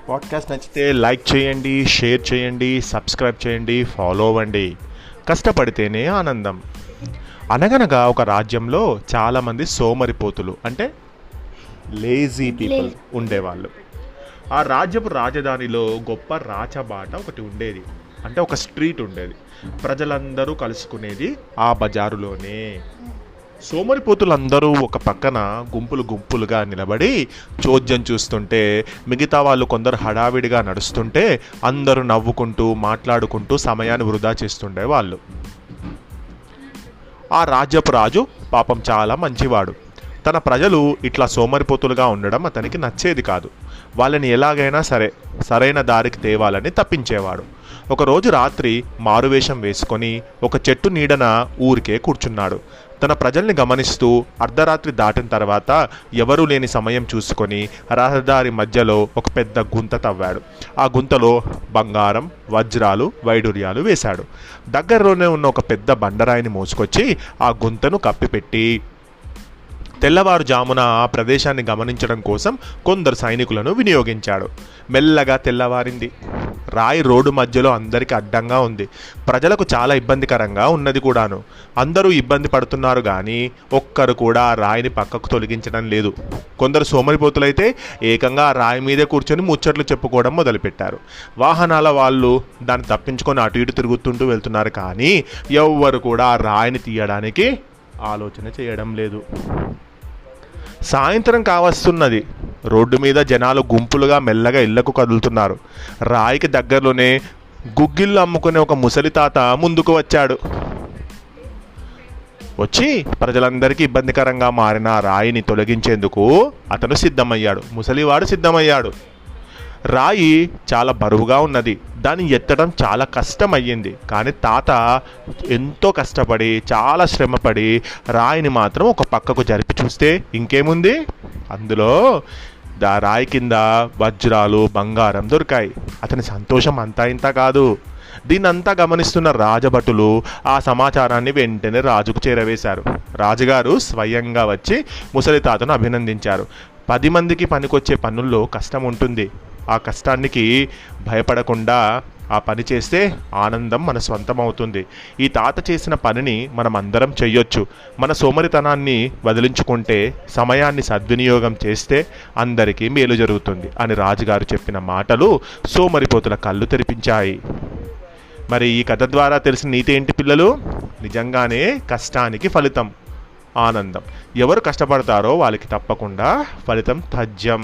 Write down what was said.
Podcast నచ్చితే like చేయండి, share చేయండి, సబ్స్క్రైబ్ చేయండి, ఫాలో అవ్వండి. కష్టపడితేనే ఆనందం. అనగనగా ఒక రాజ్యంలో చాలామంది సోమరిపోతులు అంటే లేజీ పీపుల్ ఉండేవాళ్ళు. ఆ రాజ్యపు రాజధానిలో గొప్ప రాచబాట ఒకటి ఉండేది. అంటే ఒక స్ట్రీట్ ఉండేది. ప్రజలందరూ కలుసుకునేది ఆ బజారులోనే. సోమరిపోతులందరూ ఒక పక్కన గుంపులు గుంపులుగా నిలబడి చోద్యం చూస్తుంటే, మిగతా వాళ్ళు కొందరు హడావిడిగా నడుస్తుంటే అందరూ నవ్వుకుంటూ మాట్లాడుకుంటూ సమయాన్ని వృధా చేస్తుండే వాళ్ళు. ఆ రాజ్యపు రాజు పాపం చాలా మంచివాడు. తన ప్రజలు ఇట్లా సోమరిపోతులుగా ఉండడం అతనికి నచ్చేది కాదు. వాళ్ళని ఎలాగైనా సరైన దారికి తేవాలని తప్పించేవాడు. ఒకరోజు రాత్రి మారువేషం వేసుకొని ఒక చెట్టు నీడన ఊరికే కూర్చున్నాడు. తన ప్రజల్ని గమనిస్తూ అర్ధరాత్రి దాటిన తర్వాత ఎవరూ లేని సమయం చూసుకొని రహదారి మధ్యలో ఒక పెద్ద గుంత తవ్వాడు. ఆ గుంతలో బంగారం, వజ్రాలు, వైడూర్యాలు వేశాడు. దగ్గరలోనే ఉన్న ఒక పెద్ద బండరాయిని మోసుకొచ్చి ఆ గుంతను కప్పిపెట్టి తెల్లవారుజామున ఆ ప్రదేశాన్ని గమనించడం కోసం కొందరు సైనికులను వినియోగించాడు. మెల్లగా తెల్లవారింది. రాయి రోడ్డు మధ్యలో అందరికీ అడ్డంగా ఉంది. ప్రజలకు చాలా ఇబ్బందికరంగా ఉన్నది కూడాను. అందరూ ఇబ్బంది పడుతున్నారు కానీ ఒక్కరు కూడా ఆ రాయిని పక్కకు తొలగించడం లేదు. కొందరు సోమరిపోతులైతే ఏకంగా ఆ రాయి మీదే కూర్చొని ముచ్చట్లు చెప్పుకోవడం మొదలుపెట్టారు. వాహనాల వాళ్ళు దాన్ని తప్పించుకొని అటు ఇటు తిరుగుతుంటూ వెళ్తున్నారు కానీ ఎవ్వరు కూడా ఆ రాయిని తీయడానికి ఆలోచన చేయడం లేదు. సాయంత్రం కావస్తున్నది. రోడ్డు మీద జనాలు గుంపులుగా మెల్లగా ఇళ్లకు కదులుతున్నారు. రాయికి దగ్గరలోనే గుగ్గిళ్ళు అమ్ముకునే ఒక ముసలి తాత ముందుకు వచ్చాడు. వచ్చి ప్రజలందరికీ ఇబ్బందికరంగా మారిన రాయిని తొలగించేందుకు అతను సిద్ధమయ్యాడు. ముసలివాడు సిద్ధమయ్యాడు. రాయి చాలా బరువుగా ఉన్నది. దాన్ని ఎత్తడం చాలా కష్టమయ్యింది. కానీ తాత ఎంతో కష్టపడి చాలా శ్రమపడి రాయిని మాత్రం ఒక పక్కకు జరిపి చూస్తే ఇంకేముంది, అందులో రాయి కింద వజ్రాలు, బంగారం దొరికాయి. అతని సంతోషం అంతా ఇంత కాదు. దీన్నంతా గమనిస్తున్న రాజభటులు ఆ సమాచారాన్ని వెంటనే రాజుకు చేరవేశారు. రాజుగారు స్వయంగా వచ్చి ముసలి తాతను అభినందించారు. 10 మందికి పనికొచ్చే పనుల్లో కష్టం ఉంటుంది. ఆ కష్టానికి భయపడకుండా ఆ పని చేస్తే ఆనందం మన సొంతం అవుతుంది. ఈ తాత చేసిన పనిని మనం అందరం చెయ్యొచ్చు. మన సోమరితనాన్ని వదిలించుకుంటే, సమయాన్ని సద్వినియోగం చేస్తే అందరికీ మేలు జరుగుతుంది అని రాజుగారు చెప్పిన మాటలు సోమరిపోతుల కళ్ళు తెరిపించాయి. మరి ఈ కథ ద్వారా తెలిసిన నీతి ఏంటి పిల్లలు? నిజంగానే కష్టానికి ఫలితం ఆనందం. ఎవరు కష్టపడతారో వాళ్ళకి తప్పకుండా ఫలితం తథ్యం.